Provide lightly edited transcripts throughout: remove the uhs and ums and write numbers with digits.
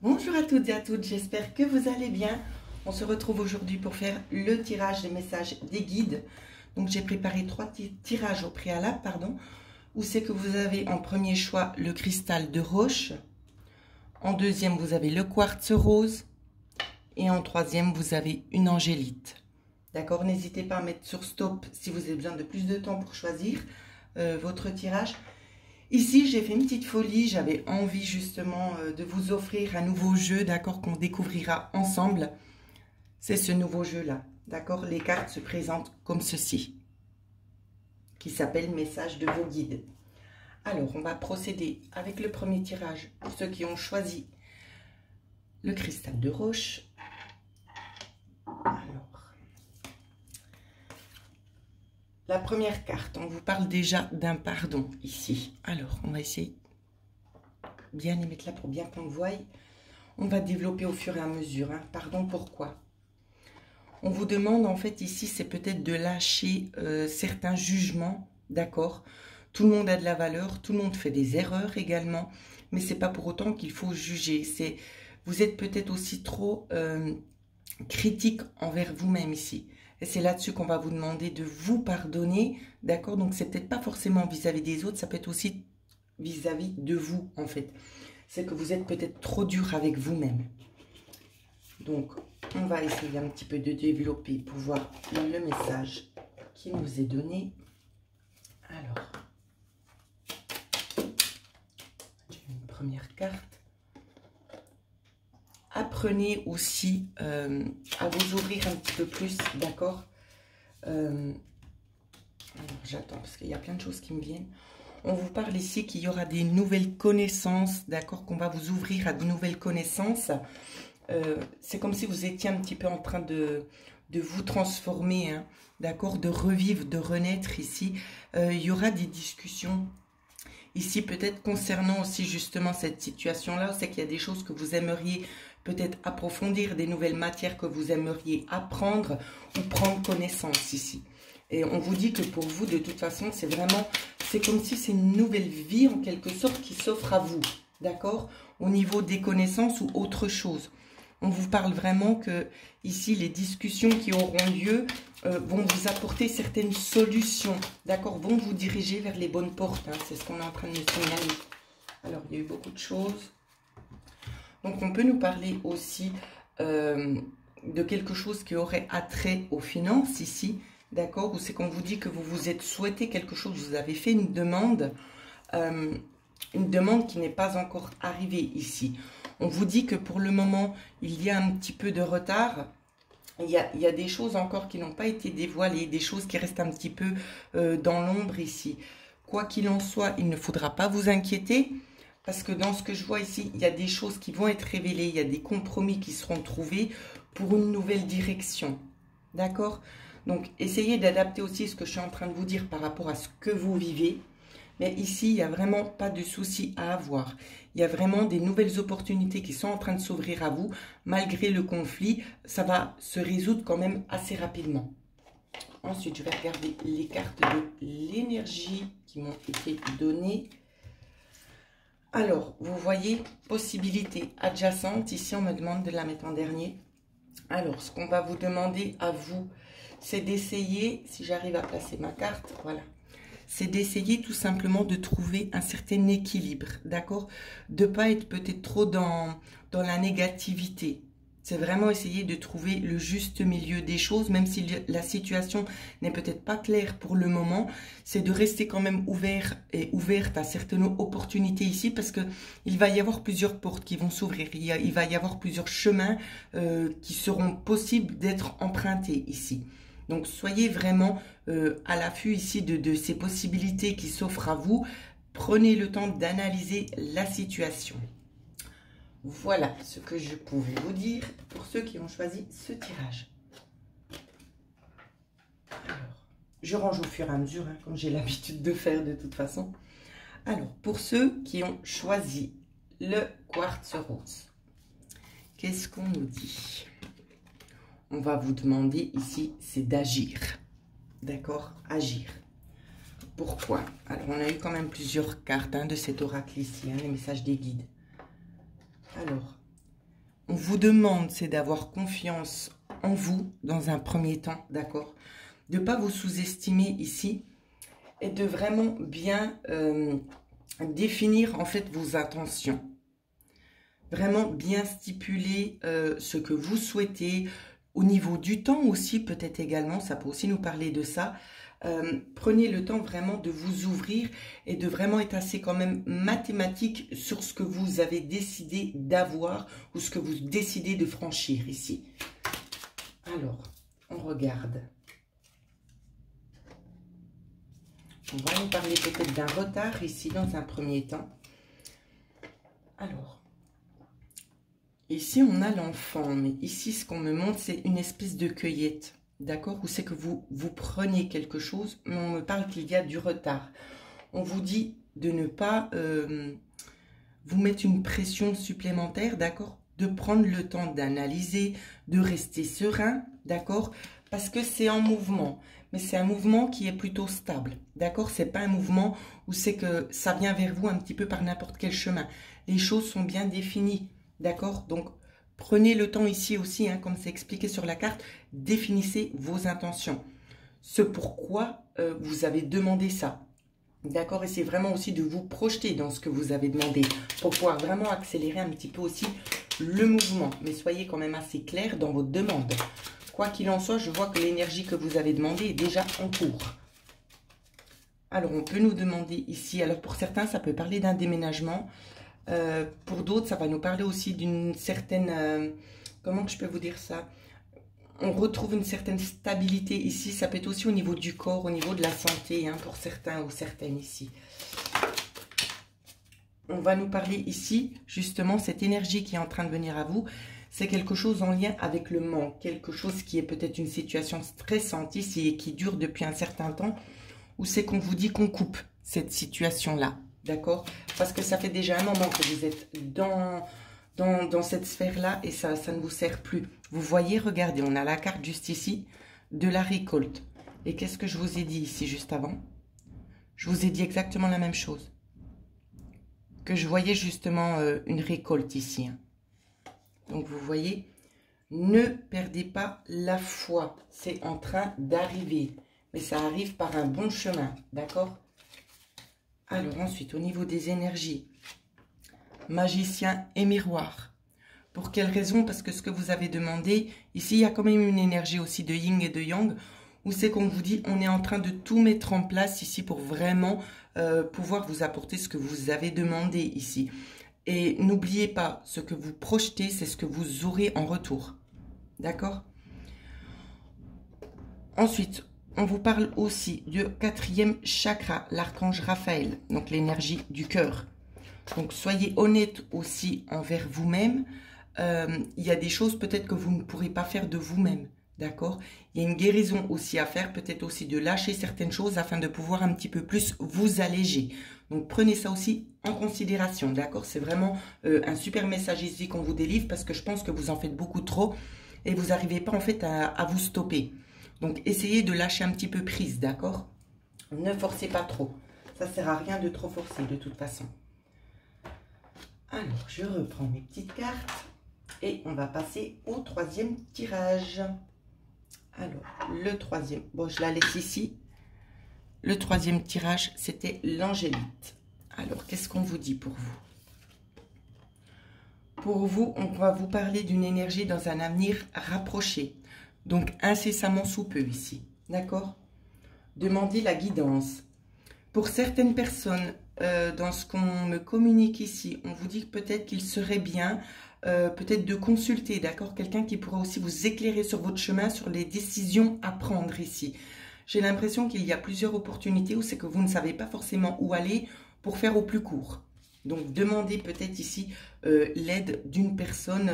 Bonjour à toutes et à toutes, j'espère que vous allez bien. On se retrouve aujourd'hui pour faire le tirage des messages des guides. Donc j'ai préparé trois tirages au préalable, où c'est que vous avez en premier choix le cristal de roche, en deuxième vous avez le quartz rose et en troisième vous avez une angélite. D'accord, n'hésitez pas à mettre sur stop si vous avez besoin de plus de temps pour choisir votre tirage. Ici, j'ai fait une petite folie, j'avais envie justement de vous offrir un nouveau jeu, d'accord, qu'on découvrira ensemble. C'est ce nouveau jeu-là, d'accord. Les cartes se présentent comme ceci, qui s'appelle Message de vos guides. Alors, on va procéder avec le premier tirage pour ceux qui ont choisi le cristal de roche. Alors, la première carte, on vous parle déjà d'un pardon ici. Alors, on va essayer de bien les mettre là pour bien qu'on le voie. On va développer au fur et à mesure. Hein. Pardon, pourquoi? On vous demande en fait ici, c'est peut-être de lâcher certains jugements, d'accord? Tout le monde a de la valeur, tout le monde fait des erreurs également, mais c'est pas pour autant qu'il faut juger. Vous êtes peut-être aussi trop critique envers vous-même ici. Et c'est là-dessus qu'on va vous demander de vous pardonner, d'accord? Donc, c'est peut-être pas forcément vis-à-vis des autres, ça peut être aussi vis-à-vis de vous, en fait. C'est que vous êtes peut-être trop dur avec vous-même. Donc, on va essayer un petit peu de développer pour voir le message qui nous est donné. Alors, j'ai une première carte. Apprenez aussi à vous ouvrir un petit peu plus, d'accord? J'attends parce qu'il y a plein de choses qui me viennent. On vous parle ici qu'il y aura des nouvelles connaissances, d'accord? Qu'on va vous ouvrir à de nouvelles connaissances. C'est comme si vous étiez un petit peu en train de vous transformer, hein, d'accord? De revivre, de renaître ici. Il y aura des discussions ici peut-être concernant aussi justement cette situation-là. C'est qu'il y a des choses que vous aimeriez peut-être approfondir, des nouvelles matières que vous aimeriez apprendre ou prendre connaissance ici. Et on vous dit que pour vous, de toute façon, c'est comme si c'est une nouvelle vie en quelque sorte qui s'offre à vous, d'accord? Au niveau des connaissances ou autre chose. On vous parle vraiment que ici, les discussions qui auront lieu vont vous apporter certaines solutions, d'accord? Vont vous diriger vers les bonnes portes, hein, c'est ce qu'on est en train de nous signaler. Alors, il y a eu beaucoup de choses. Donc, on peut nous parler aussi de quelque chose qui aurait attrait aux finances ici, d'accord? Ou c'est qu'on vous dit que vous vous êtes souhaité quelque chose, vous avez fait une demande qui n'est pas encore arrivée ici. On vous dit que pour le moment, il y a un petit peu de retard. Il y a des choses encore qui n'ont pas été dévoilées, des choses qui restent un petit peu dans l'ombre ici. Quoi qu'il en soit, il ne faudra pas vous inquiéter. Parce que dans ce que je vois ici, il y a des choses qui vont être révélées, il y a des compromis qui seront trouvés pour une nouvelle direction. D'accord? Donc, essayez d'adapter aussi ce que je suis en train de vous dire par rapport à ce que vous vivez. Mais ici, il n'y a vraiment pas de souci à avoir. Il y a vraiment des nouvelles opportunités qui sont en train de s'ouvrir à vous. Malgré le conflit, ça va se résoudre quand même assez rapidement. Ensuite, je vais regarder les cartes de l'énergie qui m'ont été données. Alors, vous voyez, possibilité adjacente. Ici, on me demande de la mettre en dernier. Alors, ce qu'on va vous demander à vous, c'est d'essayer, si j'arrive à placer ma carte, voilà. C'est d'essayer tout simplement de trouver un certain équilibre, d'accord? De ne pas être peut-être trop dans la négativité. C'est vraiment essayer de trouver le juste milieu des choses, même si la situation n'est peut-être pas claire pour le moment. C'est de rester quand même ouvert et ouverte à certaines opportunités ici, parce que il va y avoir plusieurs portes qui vont s'ouvrir. Il va y avoir plusieurs chemins qui seront possibles d'être empruntés ici. Donc, soyez vraiment à l'affût ici de ces possibilités qui s'offrent à vous. Prenez le temps d'analyser la situation. Voilà ce que je pouvais vous dire pour ceux qui ont choisi ce tirage. Alors, je range au fur et à mesure, hein, comme j'ai l'habitude de faire de toute façon. Alors, pour ceux qui ont choisi le quartz rose, qu'est-ce qu'on nous dit? On va vous demander ici, c'est d'agir. D'accord? Agir. Pourquoi? Alors, on a eu quand même plusieurs cartes de cet oracle ici, hein, les messages des guides. Alors, on vous demande, c'est d'avoir confiance en vous dans un premier temps, d'accord? De ne pas vous sous-estimer ici et de vraiment bien définir en fait vos intentions. Vraiment bien stipuler ce que vous souhaitez au niveau du temps aussi, peut-être également, ça peut aussi nous parler de ça. Prenez le temps vraiment de vous ouvrir et de vraiment être assez quand même mathématique sur ce que vous avez décidé d'avoir ou ce que vous décidez de franchir ici. Alors, on regarde. On va nous parler peut-être d'un retard ici dans un premier temps. Alors, ici on a l'enfant, mais ici ce qu'on me montre c'est une espèce de cueillette. D'accord? Où c'est que vous prenez quelque chose, mais on me parle qu'il y a du retard. On vous dit de ne pas vous mettre une pression supplémentaire, d'accord? De prendre le temps d'analyser, de rester serein, d'accord? Parce que c'est en mouvement, mais c'est un mouvement qui est plutôt stable, d'accord? C'est pas un mouvement où c'est que ça vient vers vous un petit peu par n'importe quel chemin. Les choses sont bien définies, d'accord? Donc, prenez le temps ici aussi, hein, comme c'est expliqué sur la carte, définissez vos intentions. Ce pourquoi vous avez demandé ça. D'accord? Et c'est vraiment aussi de vous projeter dans ce que vous avez demandé pour pouvoir vraiment accélérer un petit peu aussi le mouvement. Mais soyez quand même assez clair dans votre demande. Quoi qu'il en soit, je vois que l'énergie que vous avez demandée est déjà en cours. Alors, on peut nous demander ici, alors pour certains, ça peut parler d'un déménagement. Pour d'autres, ça va nous parler aussi d'une certaine... comment que je peux vous dire ça? On retrouve une certaine stabilité ici. Ça peut être aussi au niveau du corps, au niveau de la santé, hein, pour certains ou certaines ici. On va nous parler ici, justement, cette énergie qui est en train de venir à vous. C'est quelque chose en lien avec le manque. Quelque chose qui est peut-être une situation stressante ici et qui dure depuis un certain temps. Ou c'est qu'on vous dit qu'on coupe cette situation-là. D'accord? Parce que ça fait déjà un moment que vous êtes dans cette sphère-là et ça ne vous sert plus. Vous voyez, regardez, on a la carte juste ici de la récolte. Et qu'est-ce que je vous ai dit ici juste avant? Je vous ai dit exactement la même chose. Que je voyais justement une récolte ici. Hein. Donc vous voyez, ne perdez pas la foi. C'est en train d'arriver. Mais ça arrive par un bon chemin, d'accord? Alors ensuite, au niveau des énergies, magicien et miroir. Pour quelle raison? Parce que ce que vous avez demandé, ici, il y a quand même une énergie aussi de yin et de yang, où c'est qu'on vous dit, on est en train de tout mettre en place ici pour vraiment pouvoir vous apporter ce que vous avez demandé ici. Et n'oubliez pas, ce que vous projetez, c'est ce que vous aurez en retour. D'accord? Ensuite, on vous parle aussi du 4e chakra, l'archange Raphaël, donc l'énergie du cœur. Donc, soyez honnête aussi envers vous-même. Il y a des choses peut-être que vous ne pourrez pas faire de vous-même, d'accord? Il y a une guérison aussi à faire, peut-être aussi de lâcher certaines choses afin de pouvoir un petit peu plus vous alléger. Donc, prenez ça aussi en considération, d'accord? C'est vraiment un super message ici qu'on vous délivre parce que je pense que vous en faites beaucoup trop et vous n'arrivez pas en fait à vous stopper. Donc, essayez de lâcher un petit peu prise, d'accord? Ne forcez pas trop. Ça ne sert à rien de trop forcer, de toute façon. Alors, je reprends mes petites cartes. Et on va passer au 3e tirage. Alors, le 3e. Bon, je la laisse ici. Le 3e tirage, c'était l'angélite. Alors, qu'est-ce qu'on vous dit pour vous? Pour vous, on va vous parler d'une énergie dans un avenir rapproché. Donc, incessamment sous peu ici. D'accord? Demandez la guidance. Pour certaines personnes, dans ce qu'on me communique ici, on vous dit peut-être qu'il serait bien, peut-être de consulter, d'accord? Quelqu'un qui pourra aussi vous éclairer sur votre chemin, sur les décisions à prendre ici. J'ai l'impression qu'il y a plusieurs opportunités où c'est que vous ne savez pas forcément où aller pour faire au plus court. Donc, demandez peut-être ici l'aide d'une personne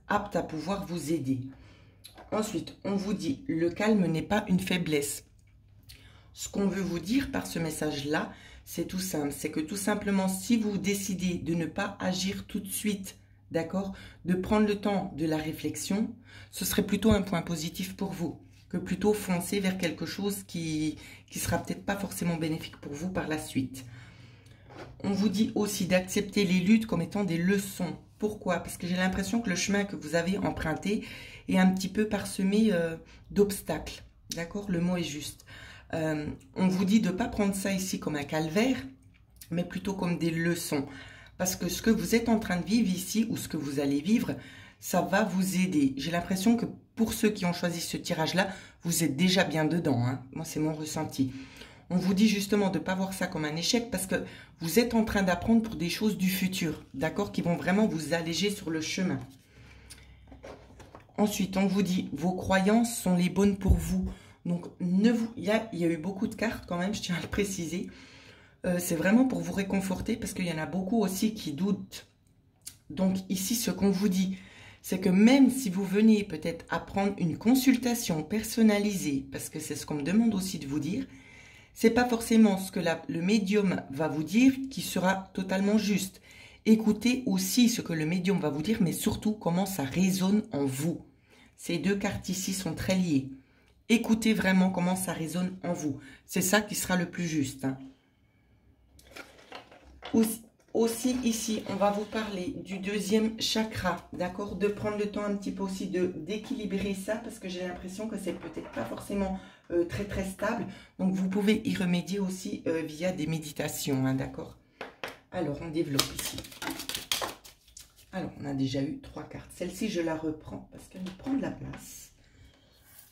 apte à pouvoir vous aider. Ensuite, on vous dit, le calme n'est pas une faiblesse. Ce qu'on veut vous dire par ce message-là, c'est tout simple. C'est que tout simplement, si vous décidez de ne pas agir tout de suite, d'accord, de prendre le temps de la réflexion, ce serait plutôt un point positif pour vous, que plutôt foncer vers quelque chose qui sera peut-être pas forcément bénéfique pour vous par la suite. On vous dit aussi d'accepter les luttes comme étant des leçons. Pourquoi? Parce que j'ai l'impression que le chemin que vous avez emprunté est un petit peu parsemé d'obstacles. D'accord? Le mot est juste. On vous dit de ne pas prendre ça ici comme un calvaire, mais plutôt comme des leçons. Parce que ce que vous êtes en train de vivre ici, ou ce que vous allez vivre, ça va vous aider. J'ai l'impression que pour ceux qui ont choisi ce tirage-là, vous êtes déjà bien dedans. Hein. Moi, c'est mon ressenti. On vous dit justement de ne pas voir ça comme un échec parce que vous êtes en train d'apprendre pour des choses du futur, d'accord, qui vont vraiment vous alléger sur le chemin. Ensuite, on vous dit vos croyances sont les bonnes pour vous. Donc, il y a eu beaucoup de cartes quand même, je tiens à le préciser. C'est vraiment pour vous réconforter parce qu'il y en a beaucoup aussi qui doutent. Donc ici, ce qu'on vous dit, c'est que même si vous venez peut-être à prendre une consultation personnalisée, parce que c'est ce qu'on me demande aussi de vous dire, c'est pas forcément ce que le médium va vous dire qui sera totalement juste. Écoutez aussi ce que le médium va vous dire, mais surtout comment ça résonne en vous. Ces deux cartes ici sont très liées. Écoutez vraiment comment ça résonne en vous. C'est ça qui sera le plus juste. Hein. Aussi ici, on va vous parler du deuxième chakra, d'accord? De prendre le temps un petit peu aussi d'équilibrer ça parce que j'ai l'impression que c'est peut-être pas forcément très stable. Donc vous pouvez y remédier aussi via des méditations, hein, d'accord? Alors on développe ici. Alors on a déjà eu 3 cartes. Celle-ci je la reprends parce qu'elle prend de la place.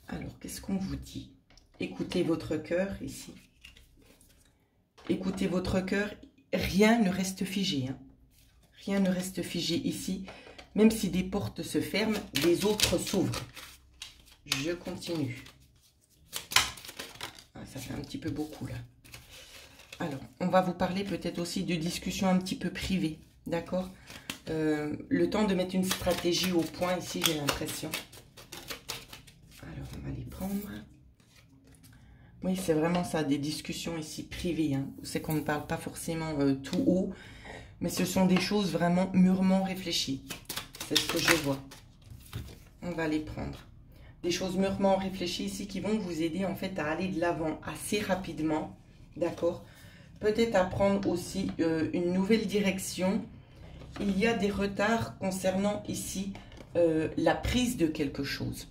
Alors qu'est-ce qu'on vous dit? Écoutez votre cœur ici. Écoutez votre cœur. Rien ne reste figé. Hein. Rien ne reste figé ici. Même si des portes se ferment, des autres s'ouvrent. Je continue. Ah, ça fait un petit peu beaucoup là. Alors, on va vous parler peut-être aussi de discussions un petit peu privées. D'accord? Le temps de mettre une stratégie au point ici, j'ai l'impression. Alors, on va les prendre. Oui, c'est vraiment ça, des discussions ici privées. Hein, où c'est qu'on ne parle pas forcément tout haut, mais ce sont des choses vraiment mûrement réfléchies. C'est ce que je vois. On va les prendre. Des choses mûrement réfléchies ici qui vont vous aider en fait à aller de l'avant assez rapidement. D'accord? Peut-être à prendre aussi une nouvelle direction. Il y a des retards concernant ici la prise de quelque chose.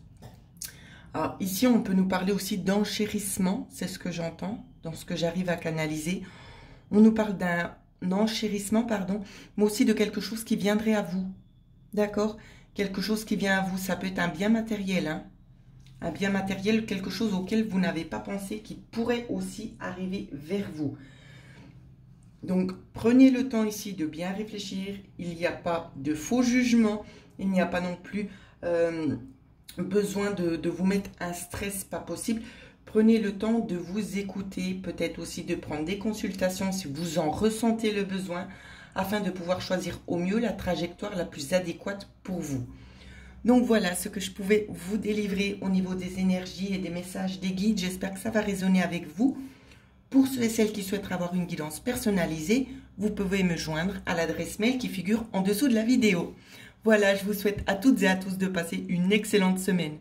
Alors ici, on peut nous parler aussi d'enchérissement, c'est ce que j'entends, dans ce que j'arrive à canaliser. On nous parle d'un enchérissement, pardon, mais aussi de quelque chose qui viendrait à vous, d'accord? Quelque chose qui vient à vous, ça peut être un bien matériel, hein? Un bien matériel, quelque chose auquel vous n'avez pas pensé, qui pourrait aussi arriver vers vous. Donc, prenez le temps ici de bien réfléchir, il n'y a pas de faux jugement, il n'y a pas non plus... besoin de vous mettre un stress pas possible. Prenez le temps de vous écouter, peut-être aussi de prendre des consultations si vous en ressentez le besoin, afin de pouvoir choisir au mieux la trajectoire la plus adéquate pour vous. Donc voilà ce que je pouvais vous délivrer au niveau des énergies et des messages des guides. J'espère que ça va résonner avec vous. Pour ceux et celles qui souhaitent avoir une guidance personnalisée, vous pouvez me joindre à l'adresse mail qui figure en dessous de la vidéo. Voilà, je vous souhaite à toutes et à tous de passer une excellente semaine.